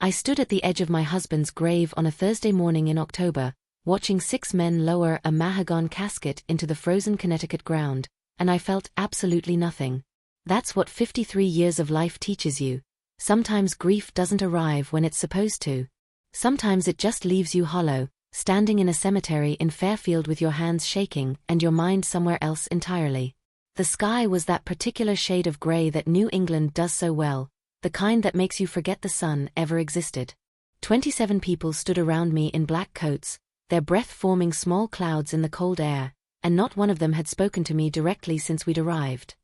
I stood at the edge of my husband's grave on a Thursday morning in October, watching 6 men lower a mahogany casket into the frozen Connecticut ground, and I felt absolutely nothing. That's what 53 years of life teaches you. Sometimes grief doesn't arrive when it's supposed to. Sometimes it just leaves you hollow, standing in a cemetery in Fairfield with your hands shaking and your mind somewhere else entirely. The sky was that particular shade of gray that New England does so well, the kind that makes you forget the sun ever existed. 27 people stood around me in black coats, their breath forming small clouds in the cold air, and not one of them had spoken to me directly since we'd arrived.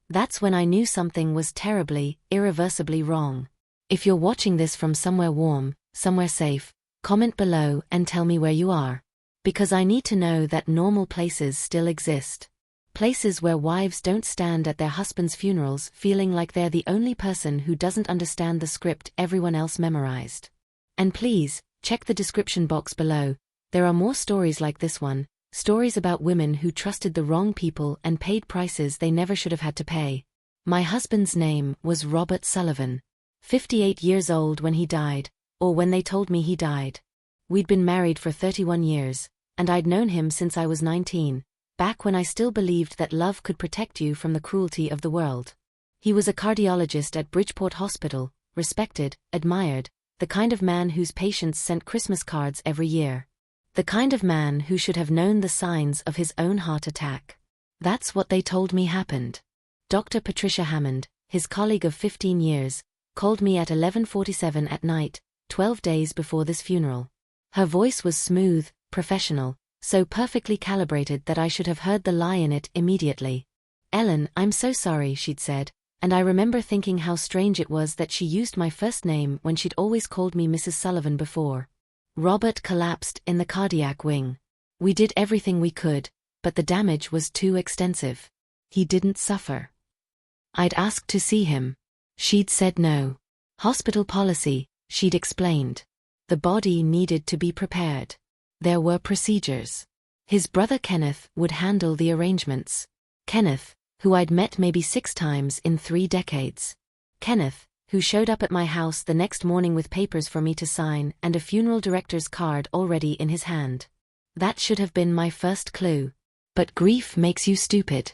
That's when I knew something was terribly, irreversibly wrong. If you're watching this from somewhere warm, somewhere safe, comment below and tell me where you are. Because I need to know that normal places still exist. Places where wives don't stand at their husbands' funerals feeling like they're the only person who doesn't understand the script everyone else memorized. And please, check the description box below. There are more stories like this one. Stories about women who trusted the wrong people and paid prices they never should have had to pay. My husband's name was Robert Sullivan. 58 years old when he died, or when they told me he died. We'd been married for 31 years, and I'd known him since I was 19, back when I still believed that love could protect you from the cruelty of the world. He was a cardiologist at Bridgeport Hospital, respected, admired, the kind of man whose patients sent Christmas cards every year. The kind of man who should have known the signs of his own heart attack. That's what they told me happened. Dr. Patricia Hammond, his colleague of 15 years, called me at 11:47 at night, 12 days before this funeral. Her voice was smooth, professional, so perfectly calibrated that I should have heard the lie in it immediately. "Ellen, I'm so sorry," she'd said, and I remember thinking how strange it was that she used my first name when she'd always called me Mrs. Sullivan before. Robert collapsed in the cardiac wing. We did everything we could, but the damage was too extensive. He didn't suffer. I'd asked to see him. She'd said no. Hospital policy, she'd explained. The body needed to be prepared. There were procedures. His brother Kenneth would handle the arrangements. Kenneth, who I'd met maybe 6 times in 3 decades. Kenneth, who showed up at my house the next morning with papers for me to sign and a funeral director's card already in his hand. That should have been my first clue. But grief makes you stupid.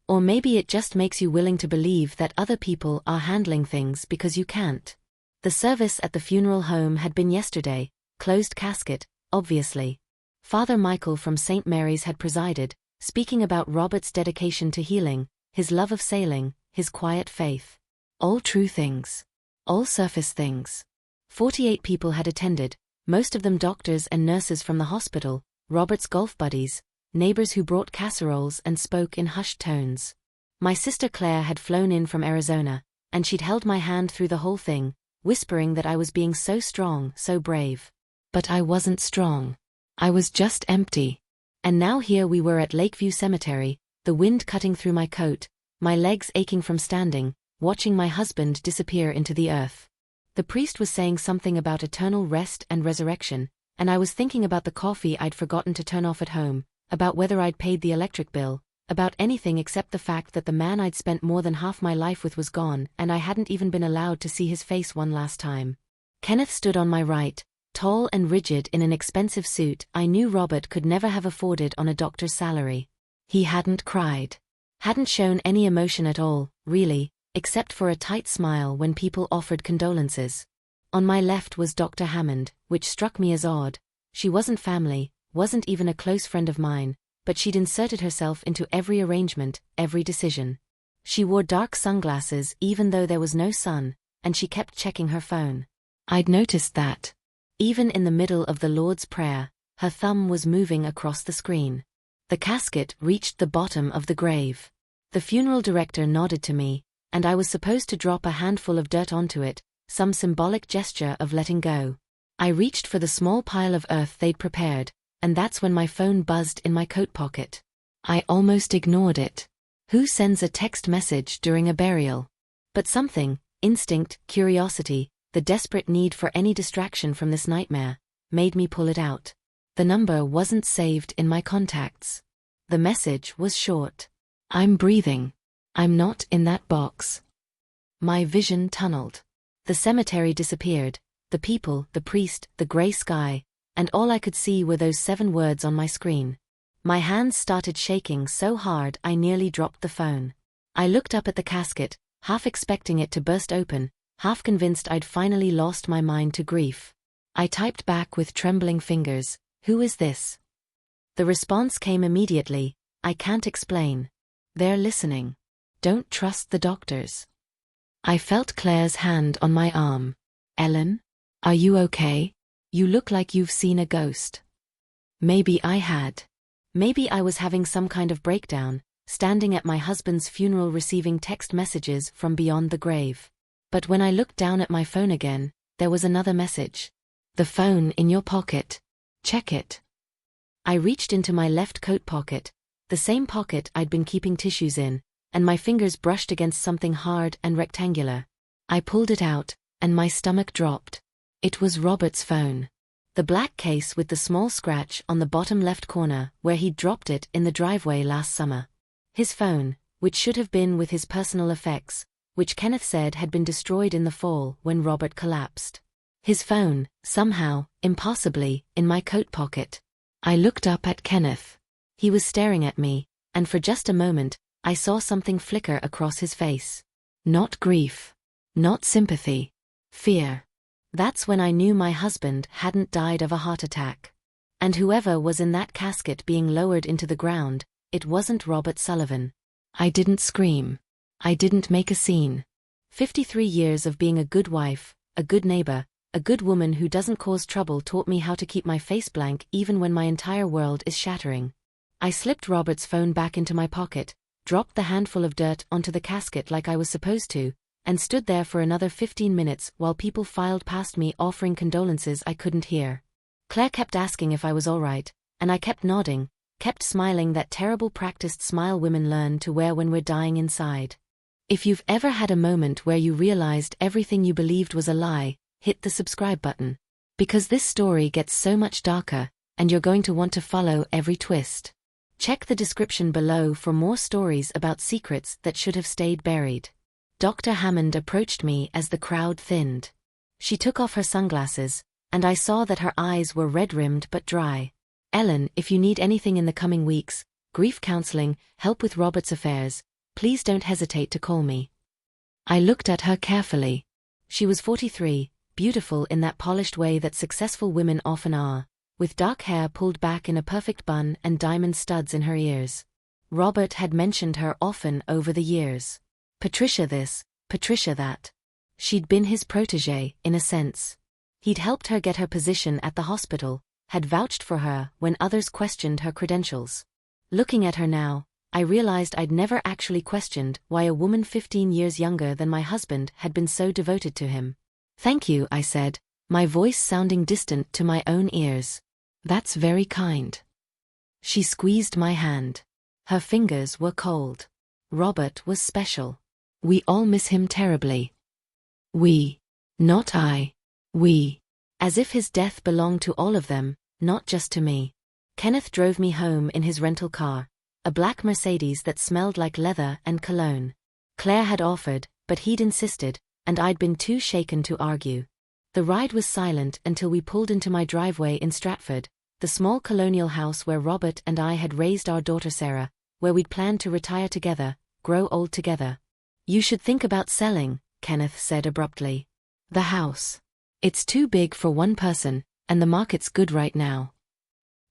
Or maybe it just makes you willing to believe that other people are handling things because you can't. The service at the funeral home had been yesterday, closed casket, obviously. Father Michael from St. Mary's had presided, speaking about Robert's dedication to healing, his love of sailing, his quiet faith. All true things. All surface things. 48 people had attended, most of them doctors and nurses from the hospital, Robert's golf buddies, neighbors who brought casseroles and spoke in hushed tones. My sister Claire had flown in from Arizona, and she'd held my hand through the whole thing, whispering that I was being so strong, so brave. But I wasn't strong. I was just empty. And now here we were at Lakeview Cemetery, the wind cutting through my coat, my legs aching from standing, watching my husband disappear into the earth. The priest was saying something about eternal rest and resurrection, and I was thinking about the coffee I'd forgotten to turn off at home, about whether I'd paid the electric bill, about anything except the fact that the man I'd spent more than half my life with was gone and I hadn't even been allowed to see his face one last time. Kenneth stood on my right, tall and rigid in an expensive suit I knew Robert could never have afforded on a doctor's salary. He hadn't cried. Hadn't shown any emotion at all, really, except for a tight smile when people offered condolences. On my left was Dr. Hammond, which struck me as odd. She wasn't family, wasn't even a close friend of mine, but she'd inserted herself into every arrangement, every decision. She wore dark sunglasses even though there was no sun, and she kept checking her phone. I'd noticed that. Even in the middle of the Lord's Prayer, her thumb was moving across the screen. The casket reached the bottom of the grave. The funeral director nodded to me, and I was supposed to drop a handful of dirt onto it, some symbolic gesture of letting go. I reached for the small pile of earth they'd prepared, and that's when my phone buzzed in my coat pocket. I almost ignored it. Who sends a text message during a burial? But something, instinct, curiosity, the desperate need for any distraction from this nightmare, made me pull it out. The number wasn't saved in my contacts. The message was short. I'm breathing. I'm not in that box. My vision tunneled. The cemetery disappeared, the people, the priest, the gray sky, and all I could see were those 7 words on my screen. My hands started shaking so hard I nearly dropped the phone. I looked up at the casket, half expecting it to burst open, half convinced I'd finally lost my mind to grief. I typed back with trembling fingers, "Who is this?" The response came immediately, "I can't explain. They're listening. Don't trust the doctors." I felt Claire's hand on my arm. "Ellen? Are you okay? You look like you've seen a ghost." Maybe I had. Maybe I was having some kind of breakdown, standing at my husband's funeral receiving text messages from beyond the grave. But when I looked down at my phone again, there was another message. "The phone in your pocket. Check it." I reached into my left coat pocket, the same pocket I'd been keeping tissues in, and my fingers brushed against something hard and rectangular. I pulled it out, and my stomach dropped. It was Robert's phone. The black case with the small scratch on the bottom left corner where he'd dropped it in the driveway last summer. His phone, which should have been with his personal effects, which Kenneth said had been destroyed in the fall when Robert collapsed. His phone, somehow, impossibly, in my coat pocket. I looked up at Kenneth. He was staring at me, and for just a moment, I saw something flicker across his face. Not grief. Not sympathy. Fear. That's when I knew my husband hadn't died of a heart attack. And whoever was in that casket being lowered into the ground, it wasn't Robert Sullivan. I didn't scream. I didn't make a scene. 53 years of being a good wife, a good neighbor, a good woman who doesn't cause trouble taught me how to keep my face blank even when my entire world is shattering. I slipped Robert's phone back into my pocket, dropped the handful of dirt onto the casket like I was supposed to, and stood there for another 15 minutes while people filed past me offering condolences I couldn't hear. Claire kept asking if I was all right, and I kept nodding, kept smiling, that terrible practiced smile women learn to wear when we're dying inside. If you've ever had a moment where you realized everything you believed was a lie, hit the subscribe button. Because this story gets so much darker, and you're going to want to follow every twist. Check the description below for more stories about secrets that should have stayed buried. Dr. Hammond approached me as the crowd thinned. She took off her sunglasses, and I saw that her eyes were red-rimmed but dry. "Ellen, if you need anything in the coming weeks, grief counseling, help with Robert's affairs, please don't hesitate to call me." I looked at her carefully. She was 43, beautiful in that polished way that successful women often are, with dark hair pulled back in a perfect bun and diamond studs in her ears. Robert had mentioned her often over the years. Patricia this, Patricia that. She'd been his protégée, in a sense. He'd helped her get her position at the hospital, had vouched for her when others questioned her credentials. Looking at her now, I realized I'd never actually questioned why a woman 15 years younger than my husband had been so devoted to him. "Thank you," I said, my voice sounding distant to my own ears. "That's very kind." She squeezed my hand. Her fingers were cold. Robert was special. We all miss him terribly. We. Not I. We. As if his death belonged to all of them, not just to me. Kenneth drove me home in his rental car, a black Mercedes that smelled like leather and cologne. Claire had offered, but he'd insisted, and I'd been too shaken to argue. The ride was silent until we pulled into my driveway in Stratford, the small colonial house where Robert and I had raised our daughter Sarah, where we'd planned to retire together, grow old together. "You should think about selling," Kenneth said abruptly. "The house. It's too big for one person, and the market's good right now."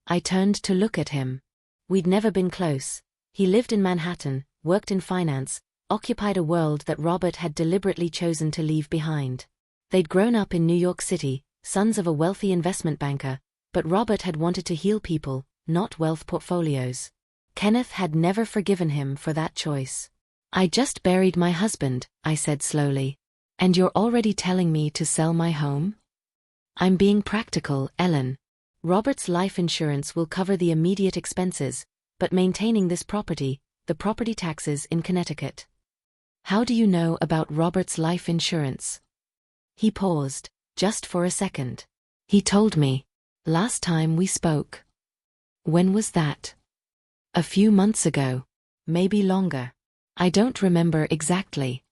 I turned to look at him. We'd never been close. He lived in Manhattan, worked in finance, occupied a world that Robert had deliberately chosen to leave behind. They'd grown up in New York City, sons of a wealthy investment banker, but Robert had wanted to heal people, not wealth portfolios. Kenneth had never forgiven him for that choice. "I just buried my husband," I said slowly. "And you're already telling me to sell my home?" "I'm being practical, Ellen. Robert's life insurance will cover the immediate expenses, but maintaining this property, the property taxes in Connecticut." "How do you know about Robert's life insurance?" He paused, just for a second. "He told me. Last time we spoke." "When was that?" "A few months ago. Maybe longer. I don't remember exactly."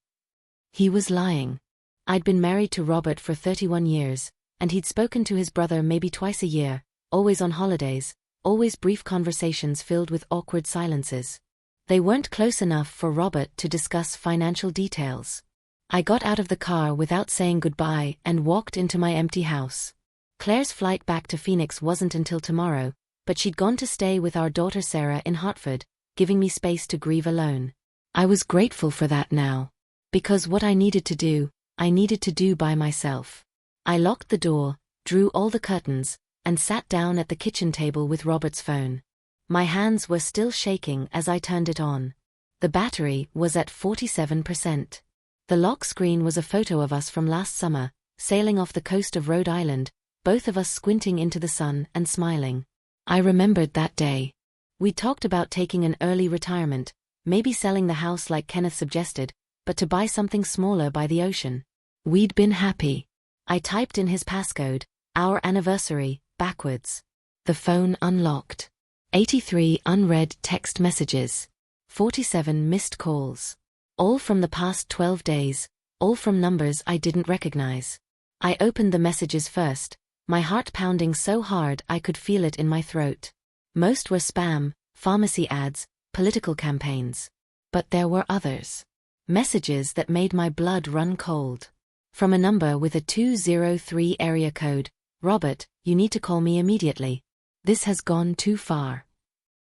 He was lying. I'd been married to Robert for 31 years, and he'd spoken to his brother maybe twice a year, always on holidays, always brief conversations filled with awkward silences. They weren't close enough for Robert to discuss financial details. I got out of the car without saying goodbye and walked into my empty house. Claire's flight back to Phoenix wasn't until tomorrow, but she'd gone to stay with our daughter Sarah in Hartford, giving me space to grieve alone. I was grateful for that now. Because what I needed to do by myself. I locked the door, drew all the curtains, and sat down at the kitchen table with Robert's phone. My hands were still shaking as I turned it on. The battery was at 47%. The lock screen was a photo of us from last summer, sailing off the coast of Rhode Island, both of us squinting into the sun and smiling. I remembered that day. We talked about taking an early retirement, maybe selling the house like Kenneth suggested, but to buy something smaller by the ocean. We'd been happy. I typed in his passcode, our anniversary, backwards. The phone unlocked. 83 unread text messages. 47 missed calls. All from the past 12 days, all from numbers I didn't recognize. I opened the messages first, my heart pounding so hard I could feel it in my throat. Most were spam, pharmacy ads, political campaigns. But there were others. Messages that made my blood run cold. From a number with a 203 area code, "Robert, you need to call me immediately. This has gone too far."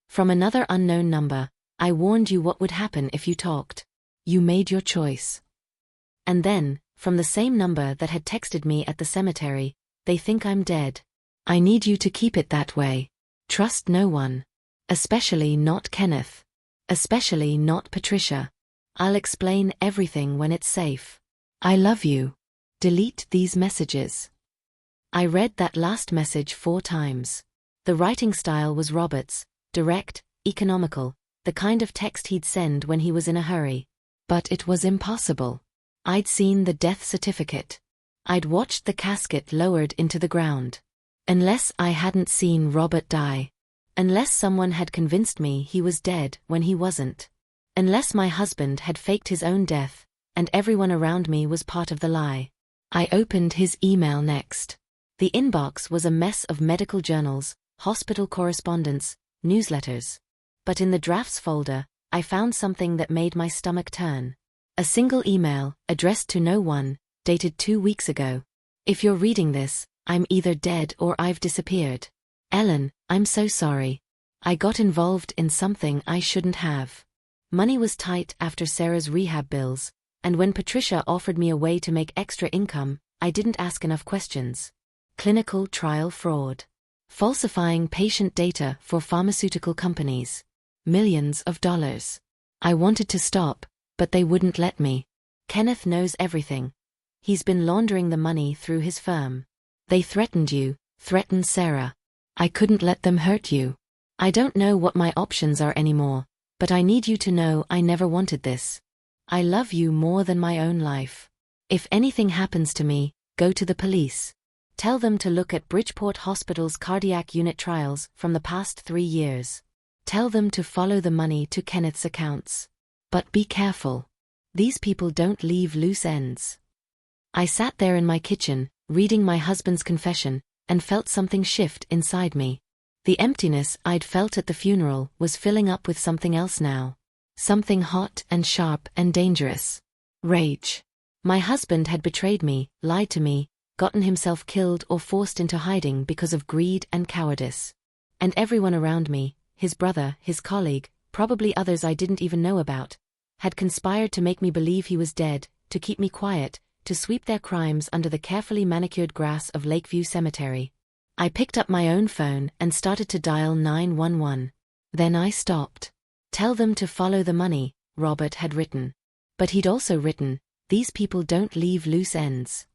From another unknown number, "I warned you what would happen if you talked. You made your choice." And then, from the same number that had texted me at the cemetery, "They think I'm dead. I need you to keep it that way. Trust no one. Especially not Kenneth. Especially not Patricia. I'll explain everything when it's safe. I love you. Delete these messages." I read that last message 4 times. The writing style was Robert's, direct, economical, the kind of text he'd send when he was in a hurry. But it was impossible. I'd seen the death certificate. I'd watched the casket lowered into the ground. Unless I hadn't seen Robert die. Unless someone had convinced me he was dead when he wasn't. Unless my husband had faked his own death, and everyone around me was part of the lie. I opened his email next. The inbox was a mess of medical journals, hospital correspondence, newsletters. But in the drafts folder, I found something that made my stomach turn. A single email, addressed to no one, dated 2 weeks ago. "If you're reading this, I'm either dead or I've disappeared. Ellen, I'm so sorry. I got involved in something I shouldn't have. Money was tight after Sarah's rehab bills, and when Patricia offered me a way to make extra income, I didn't ask enough questions. Clinical trial fraud. Falsifying patient data for pharmaceutical companies. Millions of dollars. I wanted to stop, but they wouldn't let me. Kenneth knows everything. He's been laundering the money through his firm. They threatened you, threatened Sarah. I couldn't let them hurt you. I don't know what my options are anymore, but I need you to know I never wanted this. I love you more than my own life. If anything happens to me, go to the police. Tell them to look at Bridgeport Hospital's cardiac unit trials from the past 3 years. Tell them to follow the money to Kenneth's accounts. But be careful. These people don't leave loose ends." I sat there in my kitchen, reading my husband's confession, and felt something shift inside me. The emptiness I'd felt at the funeral was filling up with something else now. Something hot and sharp and dangerous. Rage. My husband had betrayed me, lied to me, gotten himself killed or forced into hiding because of greed and cowardice. And everyone around me, his brother, his colleague, probably others I didn't even know about, had conspired to make me believe he was dead, to keep me quiet, to sweep their crimes under the carefully manicured grass of Lakeview Cemetery. I picked up my own phone and started to dial 911. Then I stopped. "Tell them to follow the money," Robert had written. But he'd also written, "These people don't leave loose ends."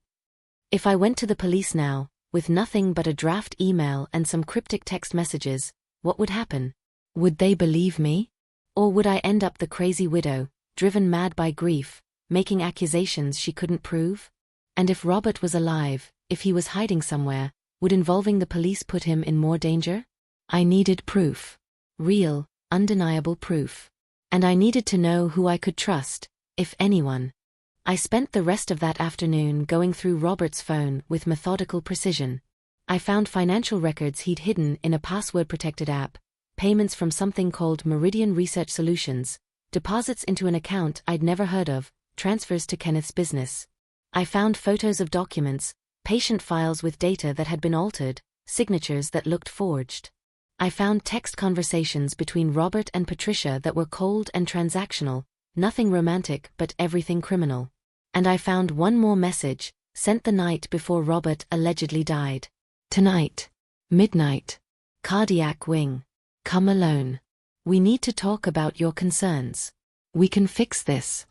If I went to the police now, with nothing but a draft email and some cryptic text messages, what would happen? Would they believe me? Or would I end up the crazy widow, driven mad by grief, making accusations she couldn't prove? And if Robert was alive, if he was hiding somewhere, would involving the police put him in more danger? I needed proof. Real, undeniable proof. And I needed to know who I could trust, if anyone. I spent the rest of that afternoon going through Robert's phone with methodical precision. I found financial records he'd hidden in a password-protected app, payments from something called Meridian Research Solutions, deposits into an account I'd never heard of, transfers to Kenneth's business. I found photos of documents, patient files with data that had been altered, signatures that looked forged. I found text conversations between Robert and Patricia that were cold and transactional, nothing romantic but everything criminal. And I found one more message, sent the night before Robert allegedly died. Tonight. Midnight. Cardiac wing. Come alone. We need to talk about your concerns. We can fix this.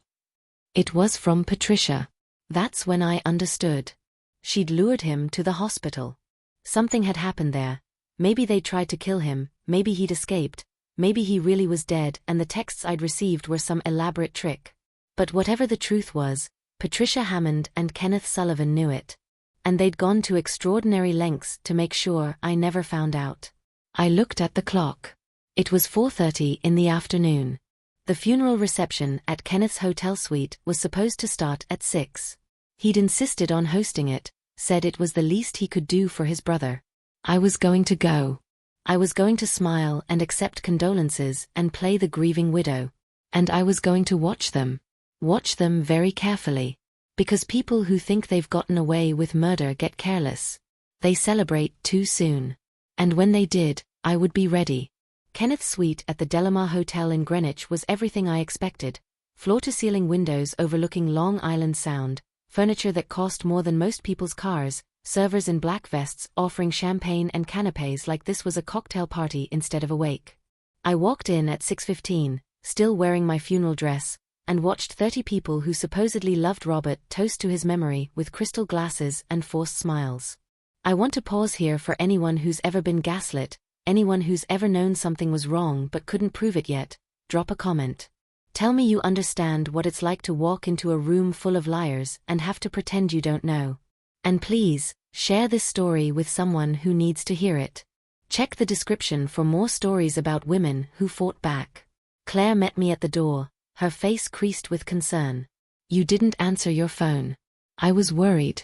It was from Patricia. That's when I understood. She'd lured him to the hospital. Something had happened there. Maybe they'd tried to kill him, maybe he'd escaped, maybe he really was dead and the texts I'd received were some elaborate trick. But whatever the truth was, Patricia Hammond and Kenneth Sullivan knew it. And they'd gone to extraordinary lengths to make sure I never found out. I looked at the clock. It was 4:30 in the afternoon. The funeral reception at Kenneth's hotel suite was supposed to start at 6. He'd insisted on hosting it, said it was the least he could do for his brother. I was going to go. I was going to smile and accept condolences and play the grieving widow. And I was going to watch them. Watch them very carefully. Because people who think they've gotten away with murder get careless. They celebrate too soon. And when they did, I would be ready. Kenneth's suite at the Delamar Hotel in Greenwich was everything I expected. Floor-to-ceiling windows overlooking Long Island Sound, furniture that cost more than most people's cars, servers in black vests offering champagne and canapés like this was a cocktail party instead of a wake. I walked in at 6:15, still wearing my funeral dress, and watched 30 people who supposedly loved Robert toast to his memory with crystal glasses and forced smiles. I want to pause here for anyone who's ever been gaslit, anyone who's ever known something was wrong but couldn't prove it yet. Drop a comment. Tell me you understand what it's like to walk into a room full of liars and have to pretend you don't know. And please, share this story with someone who needs to hear it. Check the description for more stories about women who fought back. Claire met me at the door, her face creased with concern. You didn't answer your phone. I was worried.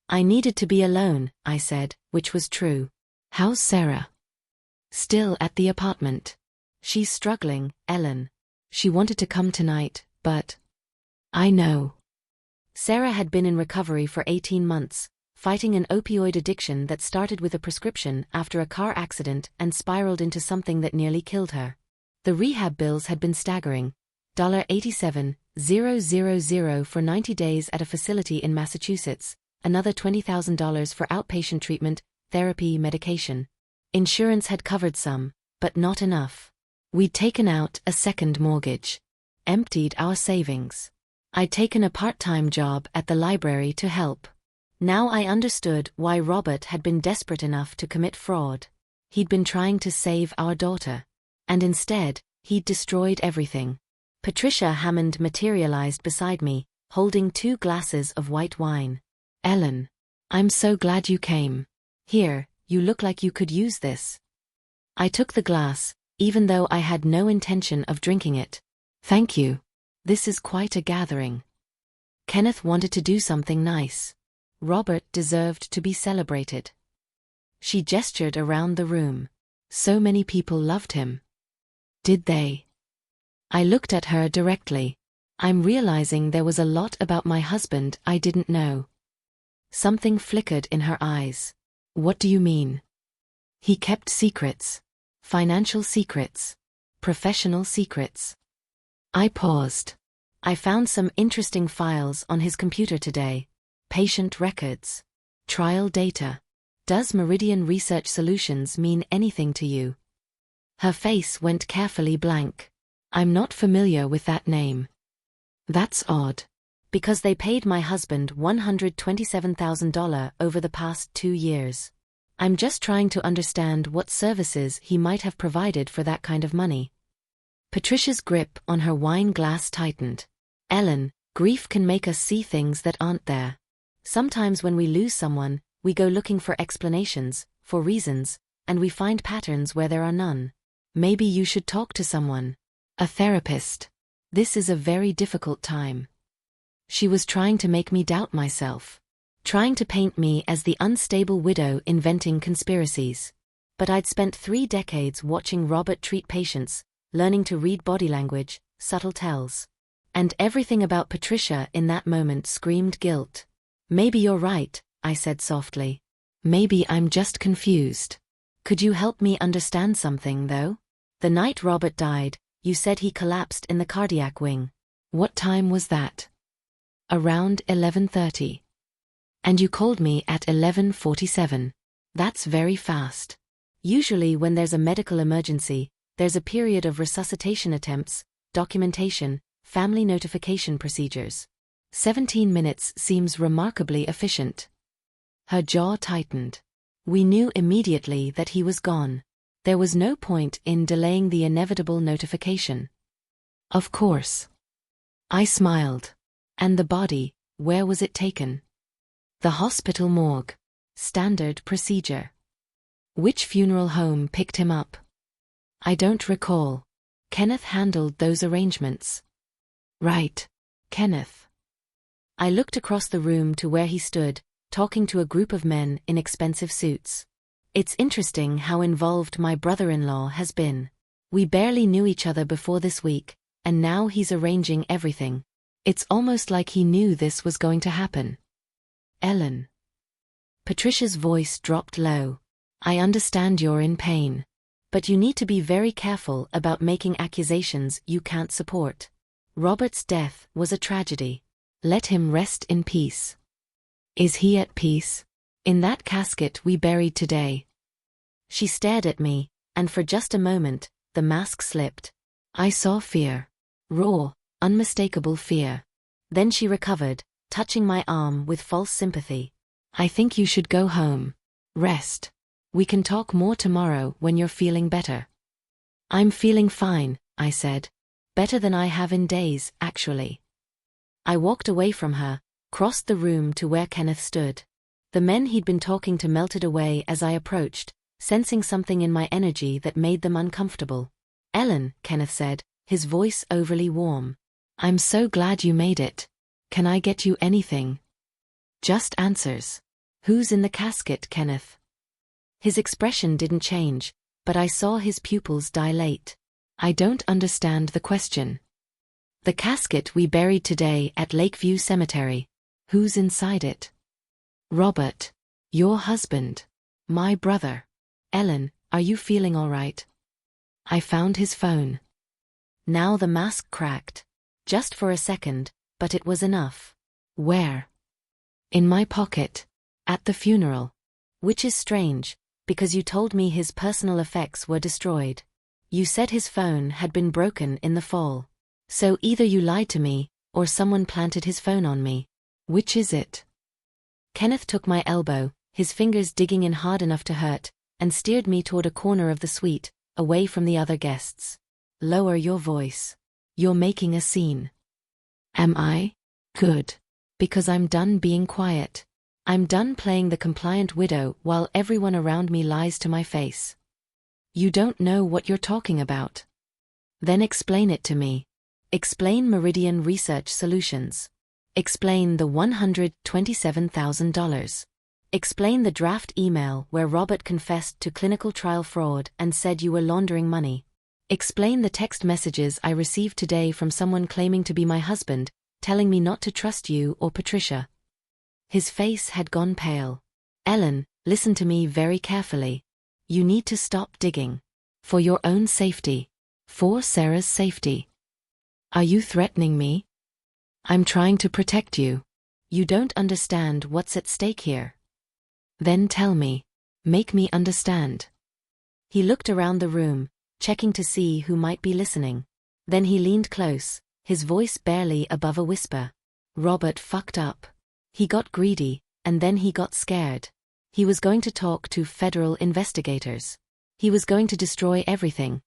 I needed to be alone, I said, which was true. How's Sarah? Still at the apartment. She's struggling, Ellen. She wanted to come tonight, but... I know. Sarah had been in recovery for 18 months, fighting an opioid addiction that started with a prescription after a car accident and spiraled into something that nearly killed her. The rehab bills had been staggering. $87,000 for 90 days at a facility in Massachusetts, another $20,000 for outpatient treatment, therapy, medication. Insurance had covered some, but not enough. We'd taken out a second mortgage. Emptied our savings. I'd taken a part-time job at the library to help. Now I understood why Robert had been desperate enough to commit fraud. He'd been trying to save our daughter. And instead, he'd destroyed everything. Patricia Hammond materialized beside me, holding 2 glasses of white wine. Ellen. I'm so glad you came. Here, you look like you could use this. I took the glass, even though I had no intention of drinking it. Thank you. This is quite a gathering. Kenneth wanted to do something nice. Robert deserved to be celebrated. She gestured around the room. So many people loved him. Did they? I looked at her directly. I'm realizing there was a lot about my husband I didn't know. Something flickered in her eyes. What do you mean? He kept secrets. Financial secrets. Professional secrets. I paused. I found some interesting files on his computer today. Patient records. Trial data. Does Meridian Research Solutions mean anything to you? Her face went carefully blank. I'm not familiar with that name. That's odd. Because they paid my husband $127,000 over the past 2 years. I'm just trying to understand what services he might have provided for that kind of money. Patricia's grip on her wine glass tightened. Ellen, grief can make us see things that aren't there. Sometimes when we lose someone, we go looking for explanations, for reasons, and we find patterns where there are none. Maybe you should talk to someone. A therapist. This is a very difficult time. She was trying to make me doubt myself. Trying to paint me as the unstable widow inventing conspiracies. But I'd spent 3 decades watching Robert treat patients, learning to read body language, subtle tells. And everything about Patricia in that moment screamed guilt. Maybe you're right, I said softly. Maybe I'm just confused. Could you help me understand something, though? The night Robert died, you said he collapsed in the cardiac wing. What time was that? Around 11:30. And you called me at 11:47. That's very fast. Usually when there's a medical emergency, there's a period of resuscitation attempts, documentation, family notification procedures. 17 minutes seems remarkably efficient. Her jaw tightened. We knew immediately that he was gone. There was no point in delaying the inevitable notification. Of course. I smiled. And the body, where was it taken? The hospital morgue. Standard procedure. Which funeral home picked him up? I don't recall. Kenneth handled those arrangements. Right. Kenneth. I looked across the room to where he stood, talking to a group of men in expensive suits. It's interesting how involved my brother-in-law has been. We barely knew each other before this week, and now he's arranging everything. It's almost like he knew this was going to happen. Ellen. Patricia's voice dropped low. I understand you're in pain. But you need to be very careful about making accusations you can't support. Robert's death was a tragedy. Let him rest in peace. Is he at peace? In that casket we buried today. She stared at me, and for just a moment, the mask slipped. I saw fear. Raw, unmistakable fear. Then she recovered, touching my arm with false sympathy. I think you should go home. Rest. We can talk more tomorrow when you're feeling better. I'm feeling fine, I said. Better than I have in days, actually. I walked away from her, crossed the room to where Kenneth stood. The men he'd been talking to melted away as I approached, sensing something in my energy that made them uncomfortable. Ellen, Kenneth said, his voice overly warm. I'm so glad you made it. Can I get you anything? Just answers. Who's in the casket, Kenneth? His expression didn't change, but I saw his pupils dilate. I don't understand the question. The casket we buried today at Lakeview Cemetery. Who's inside it? Robert. Your husband. My brother. Ellen, are you feeling all right? I found his phone. Now the mask cracked. Just for a second, but it was enough. Where? In my pocket. At the funeral. Which is strange, because you told me his personal effects were destroyed. You said his phone had been broken in the fall. So either you lied to me, or someone planted his phone on me. Which is it? Kenneth took my elbow, his fingers digging in hard enough to hurt, and steered me toward a corner of the suite, away from the other guests. Lower your voice. You're making a scene. Am I? Good. Because I'm done being quiet. I'm done playing the compliant widow while everyone around me lies to my face. You don't know what you're talking about. Then explain it to me. Explain Meridian Research Solutions. Explain the $127,000. Explain the draft email where Robert confessed to clinical trial fraud and said you were laundering money. Explain the text messages I received today from someone claiming to be my husband, telling me not to trust you or Patricia. His face had gone pale. Ellen, listen to me very carefully. You need to stop digging. For your own safety. For Sarah's safety. Are you threatening me? I'm trying to protect you. You don't understand what's at stake here. Then tell me. Make me understand. He looked around the room, checking to see who might be listening. Then he leaned close, his voice barely above a whisper. Robert fucked up. He got greedy, and then he got scared. He was going to talk to federal investigators. He was going to destroy everything.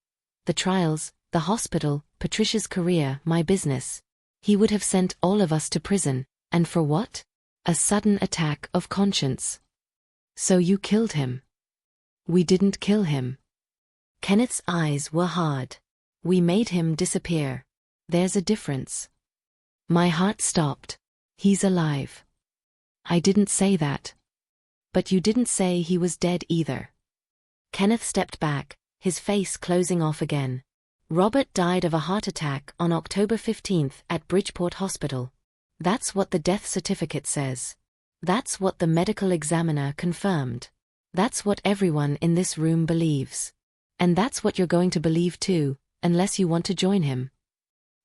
The trials, the hospital, Patricia's career, my business. He would have sent all of us to prison, and for what? A sudden attack of conscience. So you killed him. We didn't kill him. Kenneth's eyes were hard. We made him disappear. There's a difference. My heart stopped. He's alive. I didn't say that. But you didn't say he was dead either. Kenneth stepped back, his face closing off again. Robert died of a heart attack on October 15th at Bridgeport Hospital. That's what the death certificate says. That's what the medical examiner confirmed. That's what everyone in this room believes. And that's what you're going to believe too, unless you want to join him.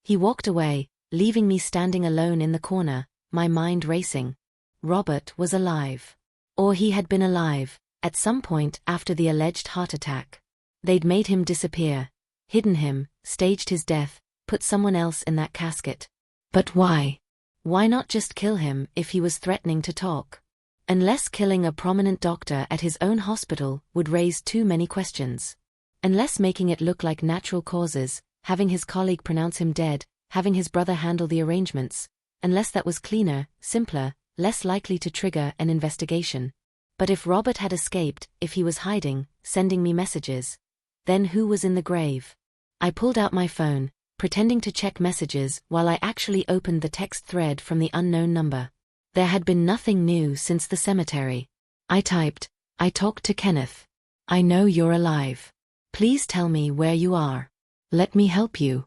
He walked away, leaving me standing alone in the corner, my mind racing. Robert was alive. Or he had been alive, at some point after the alleged heart attack. They'd made him disappear, hidden him, staged his death, put someone else in that casket. But why? Why not just kill him if he was threatening to talk? Unless killing a prominent doctor at his own hospital would raise too many questions. Unless making it look like natural causes, having his colleague pronounce him dead, having his brother handle the arrangements, unless that was cleaner, simpler, less likely to trigger an investigation. But if Robert had escaped, if he was hiding, sending me messages, then who was in the grave? I pulled out my phone, pretending to check messages while I actually opened the text thread from the unknown number. There had been nothing new since the cemetery. I typed, "I talked to Kenneth. I know you're alive. Please tell me where you are. Let me help you."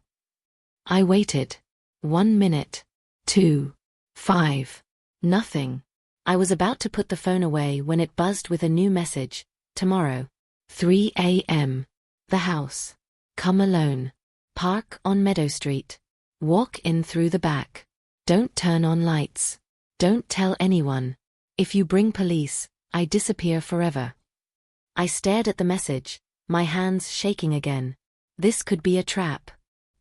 I waited. 1 minute. 2. 5. Nothing. I was about to put the phone away when it buzzed with a new message. Tomorrow. 3 a.m. The house. Come alone. Park on Meadow Street. Walk in through the back. Don't turn on lights. Don't tell anyone. If you bring police, I disappear forever. I stared at the message, my hands shaking again. This could be a trap.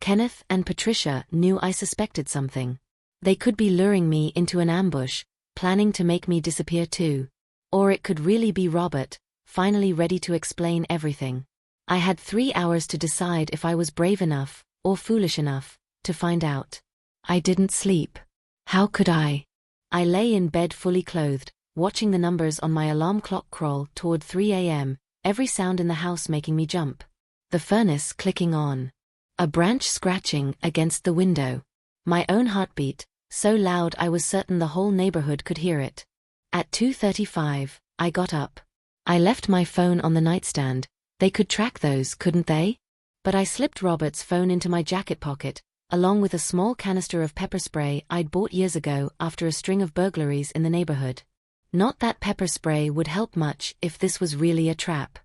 Kenneth and Patricia knew I suspected something. They could be luring me into an ambush, planning to make me disappear too. Or it could really be Robert, finally ready to explain everything. I had 3 hours to decide if I was brave enough, or foolish enough, to find out. I didn't sleep. How could I? I lay in bed fully clothed, watching the numbers on my alarm clock crawl toward 3 a.m., every sound in the house making me jump. The furnace clicking on. A branch scratching against the window. My own heartbeat, so loud I was certain the whole neighborhood could hear it. At 2:35, I got up. I left my phone on the nightstand. They could track those, couldn't they? But I slipped Robert's phone into my jacket pocket, along with a small canister of pepper spray I'd bought years ago after a string of burglaries in the neighborhood. Not that pepper spray would help much if this was really a trap.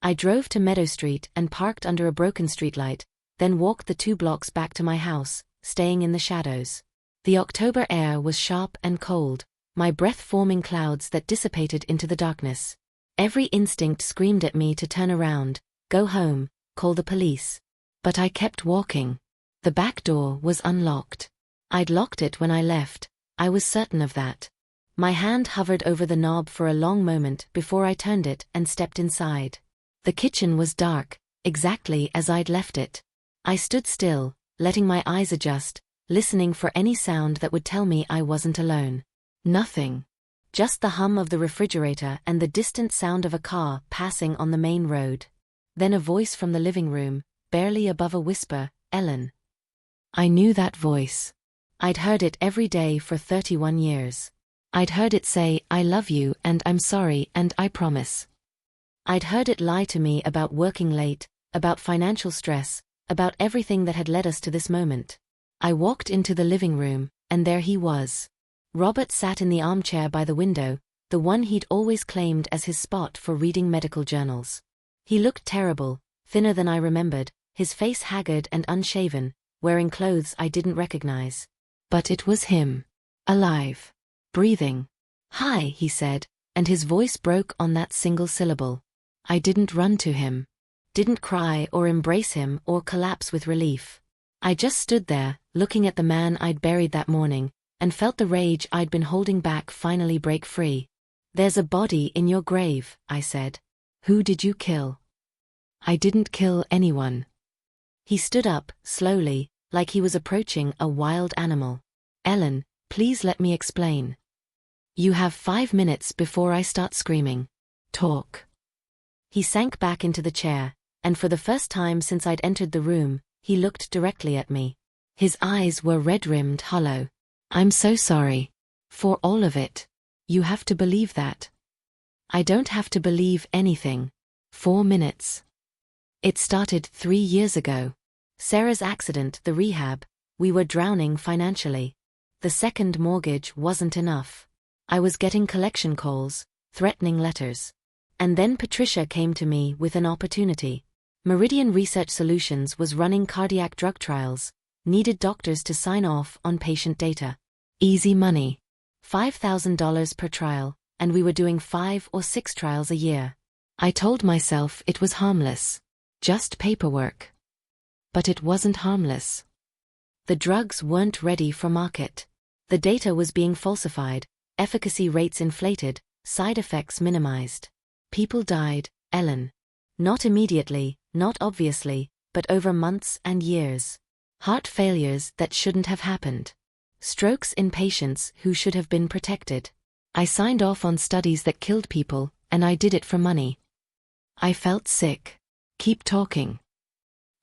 I drove to Meadow Street and parked under a broken streetlight, then walked the 2 blocks back to my house, staying in the shadows. The October air was sharp and cold, my breath forming clouds that dissipated into the darkness. Every instinct screamed at me to turn around, go home, call the police. But I kept walking. The back door was unlocked. I'd locked it when I left, I was certain of that. My hand hovered over the knob for a long moment before I turned it and stepped inside. The kitchen was dark, exactly as I'd left it. I stood still, letting my eyes adjust, listening for any sound that would tell me I wasn't alone. Nothing. Just the hum of the refrigerator and the distant sound of a car passing on the main road. Then a voice from the living room, barely above a whisper, "Ellen." I knew that voice. I'd heard it every day for 31 years. I'd heard it say, "I love you and I'm sorry and I promise." I'd heard it lie to me about working late, about financial stress, about everything that had led us to this moment. I walked into the living room, and there he was. Robert sat in the armchair by the window, the one he'd always claimed as his spot for reading medical journals. He looked terrible, thinner than I remembered, his face haggard and unshaven, wearing clothes I didn't recognize. But it was him. Alive. Breathing. "Hi," he said, and his voice broke on that single syllable. I didn't run to him. Didn't cry or embrace him or collapse with relief. I just stood there, looking at the man I'd buried that morning, and felt the rage I'd been holding back finally break free. "There's a body in your grave," I said. "Who did you kill?" "I didn't kill anyone." He stood up, slowly, like he was approaching a wild animal. "Ellen, please let me explain. You have 5 minutes before I start screaming. Talk." He sank back into the chair, and for the first time since I'd entered the room, he looked directly at me. His eyes were red-rimmed hollow. "I'm so sorry. For all of it. You have to believe that. I don't have to believe anything. 4 minutes. It started 3 years ago. Sarah's accident, the rehab, we were drowning financially. The second mortgage wasn't enough. I was getting collection calls, threatening letters. And then Patricia came to me with an opportunity. Meridian Research Solutions was running cardiac drug trials, needed doctors to sign off on patient data. Easy money. $5,000 per trial, and we were doing 5 or 6 trials a year. I told myself it was harmless. Just paperwork. But it wasn't harmless. The drugs weren't ready for market. The data was being falsified, efficacy rates inflated, side effects minimized. People died, Ellen. Not immediately, not obviously, but over months and years. Heart failures that shouldn't have happened. Strokes in patients who should have been protected. I signed off on studies that killed people, and I did it for money. I felt sick. Keep talking.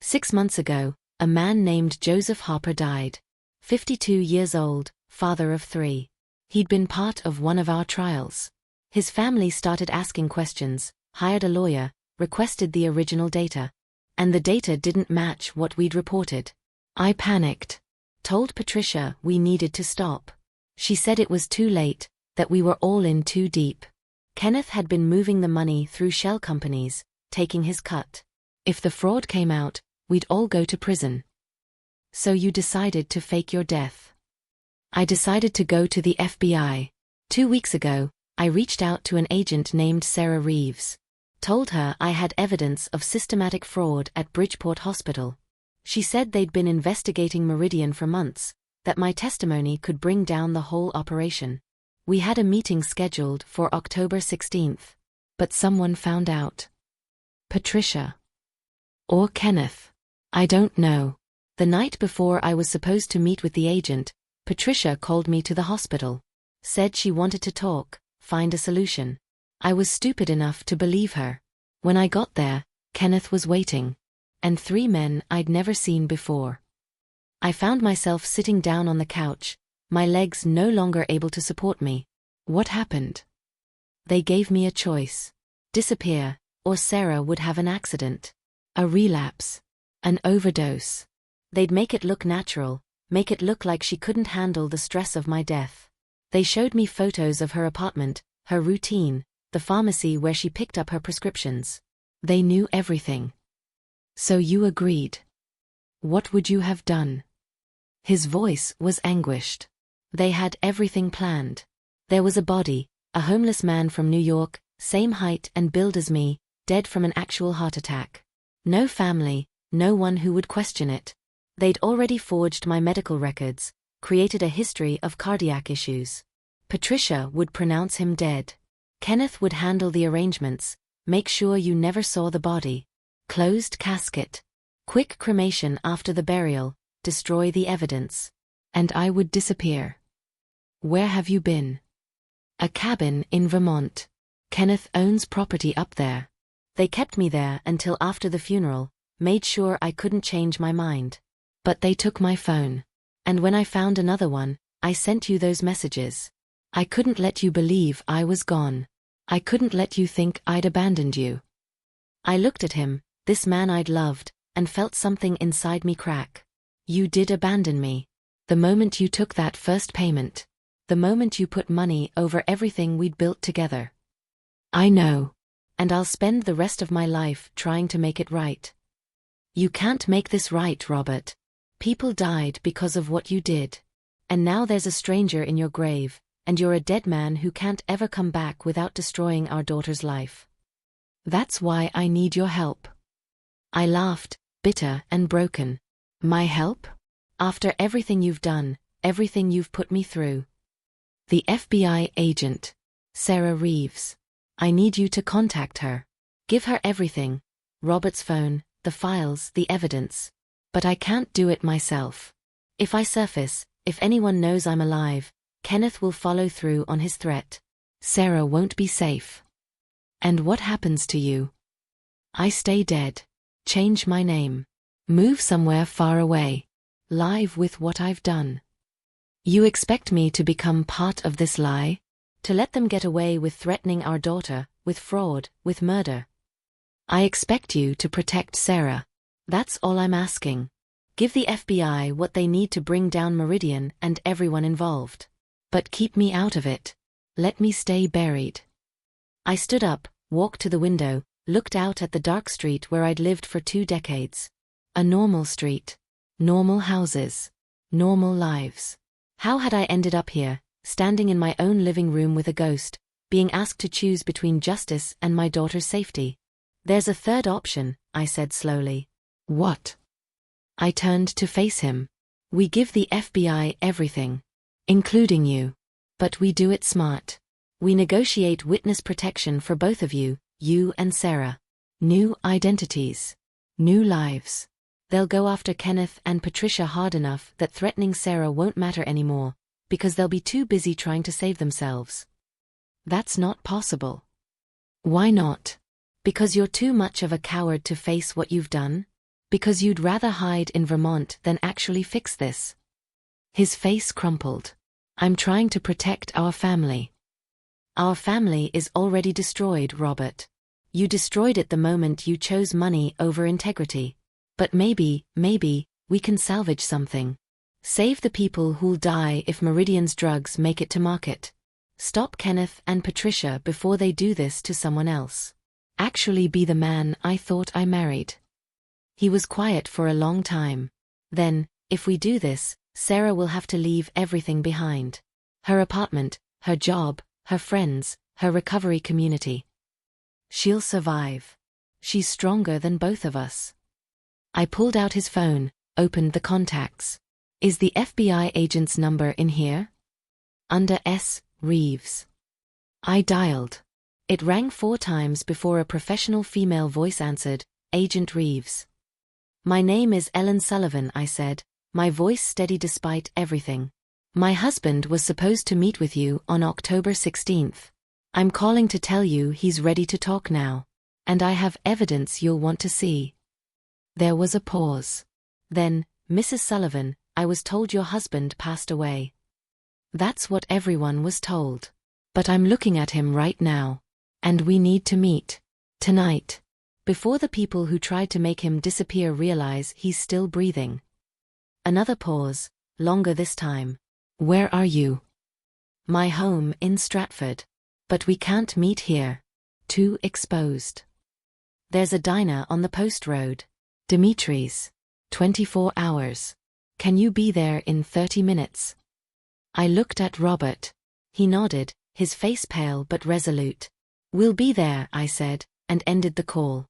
6 months ago, a man named Joseph Harper died. 52 years old, father of 3. He'd been part of one of our trials. His family started asking questions, hired a lawyer, requested the original data. And the data didn't match what we'd reported. I panicked. Told Patricia we needed to stop. She said it was too late, that we were all in too deep. Kenneth had been moving the money through shell companies, taking his cut. If the fraud came out, we'd all go to prison. So you decided to fake your death. I decided to go to the FBI. 2 weeks ago, I reached out to an agent named Sarah Reeves. Told her I had evidence of systematic fraud at Bridgeport Hospital. She said they'd been investigating Meridian for months, that my testimony could bring down the whole operation. We had a meeting scheduled for October 16th. But someone found out. Patricia. Or Kenneth. I don't know. The night before I was supposed to meet with the agent, Patricia called me to the hospital. Said she wanted to talk, find a solution. I was stupid enough to believe her. When I got there, Kenneth was waiting. And 3 men I'd never seen before. I found myself sitting down on the couch, my legs no longer able to support me. What happened? They gave me a choice. Disappear, or Sarah would have an accident. A relapse. An overdose. They'd make it look natural, make it look like she couldn't handle the stress of my death. They showed me photos of her apartment, her routine, the pharmacy where she picked up her prescriptions. They knew everything. So you agreed. What would you have done? His voice was anguished. They had everything planned. There was a body, a homeless man from New York, same height and build as me, dead from an actual heart attack. No family, no one who would question it. They'd already forged my medical records, created a history of cardiac issues. Patricia would pronounce him dead. Kenneth would handle the arrangements, make sure you never saw the body. Closed casket. Quick cremation after the burial, destroy the evidence. And I would disappear. Where have you been? A cabin in Vermont. Kenneth owns property up there. They kept me there until after the funeral, made sure I couldn't change my mind. But they took my phone. And when I found another one, I sent you those messages. I couldn't let you believe I was gone. I couldn't let you think I'd abandoned you. I looked at him, this man I'd loved, and felt something inside me crack. You did abandon me. The moment you took that first payment. The moment you put money over everything we'd built together. I know. And I'll spend the rest of my life trying to make it right. You can't make this right, Robert. People died because of what you did. And now there's a stranger in your grave, and you're a dead man who can't ever come back without destroying our daughter's life. That's why I need your help. I laughed, bitter and broken. My help? After everything you've done, everything you've put me through. The FBI agent. Sarah Reeves. I need you to contact her. Give her everything. Robert's phone, the files, the evidence. But I can't do it myself. If I surface, if anyone knows I'm alive, Kenneth will follow through on his threat. Sarah won't be safe. And what happens to you? I stay dead. Change my name. Move somewhere far away. Live with what I've done. You expect me to become part of this lie? To let them get away with threatening our daughter, with fraud, with murder? I expect you to protect Sarah. That's all I'm asking. Give the FBI what they need to bring down Meridian and everyone involved. But keep me out of it. Let me stay buried. I stood up, walked to the window, looked out at the dark street where I'd lived for 2 decades. A normal street. Normal houses. Normal lives. How had I ended up here, standing in my own living room with a ghost, being asked to choose between justice and my daughter's safety? There's a third option, I said slowly. What? I turned to face him. We give the FBI everything. Including you. But we do it smart. We negotiate witness protection for both of you, you and Sarah. New identities. New lives. They'll go after Kenneth and Patricia hard enough that threatening Sarah won't matter anymore, because they'll be too busy trying to save themselves. That's not possible. Why not? Because you're too much of a coward to face what you've done? Because you'd rather hide in Vermont than actually fix this? His face crumpled. I'm trying to protect our family. Our family is already destroyed, Robert. You destroyed it the moment you chose money over integrity. But maybe, we can salvage something. Save the people who'll die if Meridian's drugs make it to market. Stop Kenneth and Patricia before they do this to someone else. Actually be the man I thought I married. He was quiet for a long time. Then, if we do this, Sarah will have to leave everything behind. Her apartment, her job, her friends, her recovery community. She'll survive. She's stronger than both of us. I pulled out his phone, opened the contacts. Is the FBI agent's number in here? Under S. Reeves. I dialed. It rang 4 times before a professional female voice answered, Agent Reeves. My name is Ellen Sullivan, I said, my voice steady despite everything. My husband was supposed to meet with you on October 16th. I'm calling to tell you he's ready to talk now. And I have evidence you'll want to see. There was a pause. Then, Mrs. Sullivan, I was told your husband passed away. That's what everyone was told. But I'm looking at him right now. And we need to meet. Tonight. Before the people who tried to make him disappear realize he's still breathing. Another pause, longer this time. Where are you? My home in Stratford. But we can't meet here. Too exposed. There's a diner on the post road. Dimitri's. 24 hours. Can you be there in 30 minutes? I looked at Robert. He nodded, his face pale but resolute. We'll be there, I said, and ended the call.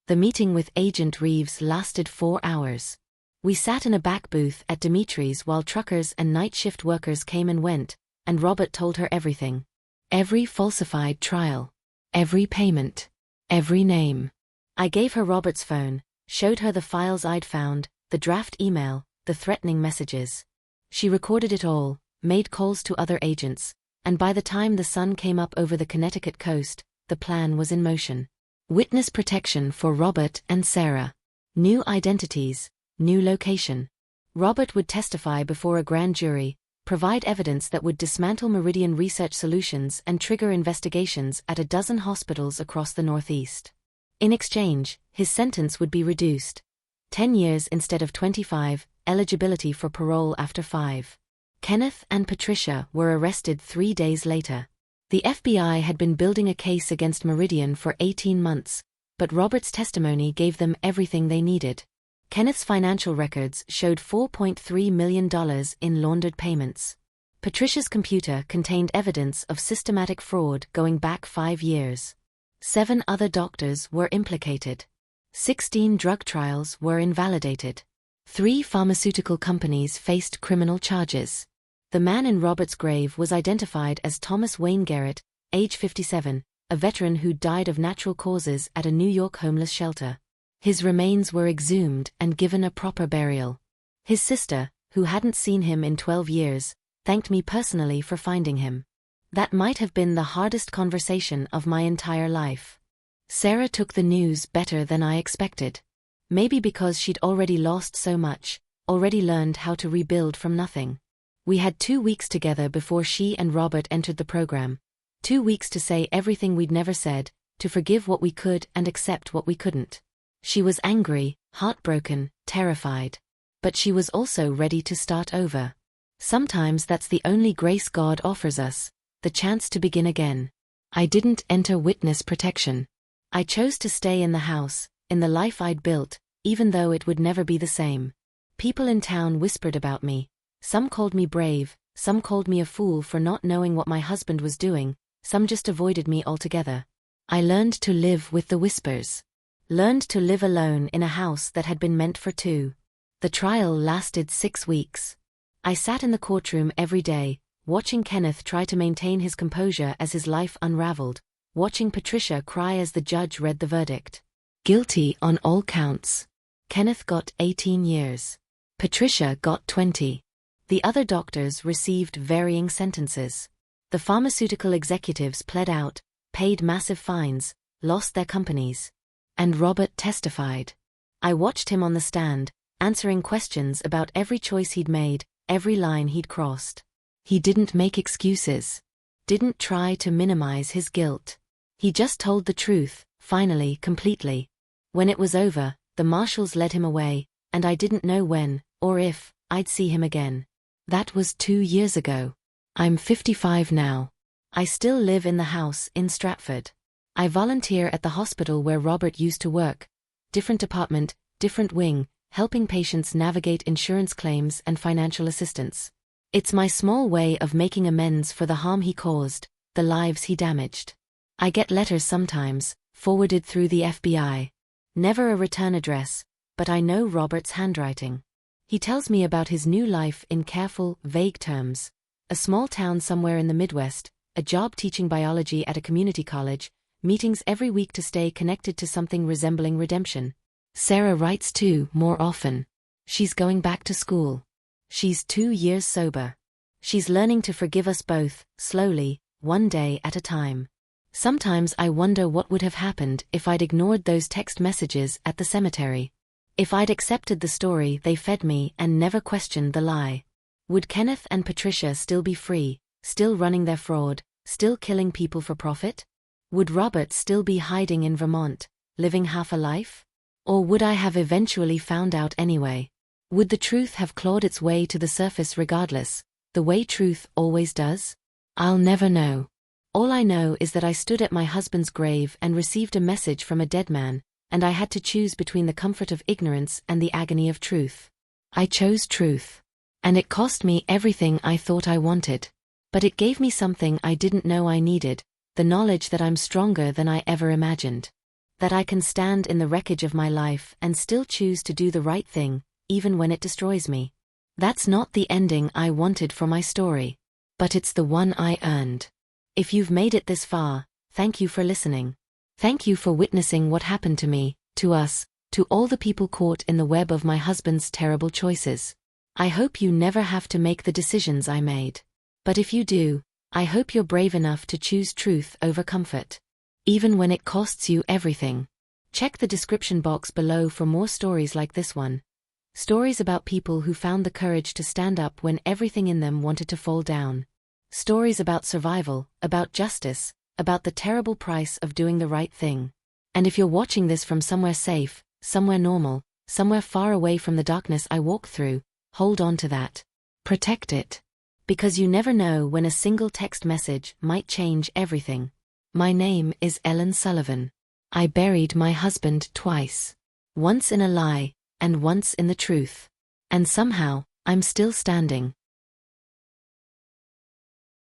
The meeting with Agent Reeves lasted 4 hours. We sat in a back booth at Dimitri's while truckers and night shift workers came and went, and Robert told her everything. Every falsified trial. Every payment. Every name. I gave her Robert's phone, showed her the files I'd found, the draft email, the threatening messages. She recorded it all, made calls to other agents, and by the time the sun came up over the Connecticut coast, the plan was in motion. Witness protection for Robert and Sarah. New identities, new location. Robert would testify before a grand jury, provide evidence that would dismantle Meridian Research Solutions and trigger investigations at a dozen hospitals across the Northeast. In exchange, his sentence would be reduced. 10 years instead of 25, eligibility for parole after 5. Kenneth and Patricia were arrested 3 days later. The FBI had been building a case against Meridian for 18 months, but Robert's testimony gave them everything they needed. Kenneth's financial records showed $4.3 million in laundered payments. Patricia's computer contained evidence of systematic fraud going back 5 years. 7 other doctors were implicated. 16 drug trials were invalidated. 3 pharmaceutical companies faced criminal charges. The man in Robert's grave was identified as Thomas Wayne Garrett, age 57, a veteran who died of natural causes at a New York homeless shelter. His remains were exhumed and given a proper burial. His sister, who hadn't seen him in 12 years, thanked me personally for finding him. That might have been the hardest conversation of my entire life. Sarah took the news better than I expected. Maybe because she'd already lost so much, already learned how to rebuild from nothing. We had 2 weeks together before she and Robert entered the program. 2 weeks to say everything we'd never said, to forgive what we could and accept what we couldn't. She was angry, heartbroken, terrified. But she was also ready to start over. Sometimes that's the only grace God offers us, the chance to begin again. I didn't enter witness protection. I chose to stay in the house, in the life I'd built, even though it would never be the same. People in town whispered about me. Some called me brave, some called me a fool for not knowing what my husband was doing, some just avoided me altogether. I learned to live with the whispers. Learned to live alone in a house that had been meant for two. The trial lasted 6 weeks. I sat in the courtroom every day, watching Kenneth try to maintain his composure as his life unraveled, watching Patricia cry as the judge read the verdict. Guilty on all counts. Kenneth got 18 years. Patricia got 20. The other doctors received varying sentences. The pharmaceutical executives pled out, paid massive fines, lost their companies. And Robert testified. I watched him on the stand, answering questions about every choice he'd made, every line he'd crossed. He didn't make excuses. Didn't try to minimize his guilt. He just told the truth, finally, completely. When it was over, the marshals led him away, and I didn't know when, or if, I'd see him again. That was 2 years ago. I'm 55 now. I still live in the house in Stratford. I volunteer at the hospital where Robert used to work. Different department, different wing, helping patients navigate insurance claims and financial assistance. It's my small way of making amends for the harm he caused, the lives he damaged. I get letters sometimes, forwarded through the FBI. Never a return address, but I know Robert's handwriting. He tells me about his new life in careful, vague terms. A small town somewhere in the Midwest, a job teaching biology at a community college, meetings every week to stay connected to something resembling redemption. Sarah writes too, more often. She's going back to school. She's 2 years sober. She's learning to forgive us both, slowly, one day at a time. Sometimes I wonder what would have happened if I'd ignored those text messages at the cemetery. If I'd accepted the story they fed me and never questioned the lie. Would Kenneth and Patricia still be free, still running their fraud, still killing people for profit? Would Robert still be hiding in Vermont, living half a life? Or would I have eventually found out anyway? Would the truth have clawed its way to the surface regardless, the way truth always does? I'll never know. All I know is that I stood at my husband's grave and received a message from a dead man, and I had to choose between the comfort of ignorance and the agony of truth. I chose truth. And it cost me everything I thought I wanted. But it gave me something I didn't know I needed, the knowledge that I'm stronger than I ever imagined. That I can stand in the wreckage of my life and still choose to do the right thing, even when it destroys me. That's not the ending I wanted for my story. But it's the one I earned. If you've made it this far, thank you for listening. Thank you for witnessing what happened to me, to us, to all the people caught in the web of my husband's terrible choices. I hope you never have to make the decisions I made. But if you do, I hope you're brave enough to choose truth over comfort. Even when it costs you everything. Check the description box below for more stories like this one. Stories about people who found the courage to stand up when everything in them wanted to fall down. Stories about survival, about justice, about the terrible price of doing the right thing. And if you're watching this from somewhere safe, somewhere normal, somewhere far away from the darkness I walk through, hold on to that. Protect it. Because you never know when a single text message might change everything. My name is Ellen Sullivan. I buried my husband twice. Once in a lie, and once in the truth. And somehow, I'm still standing.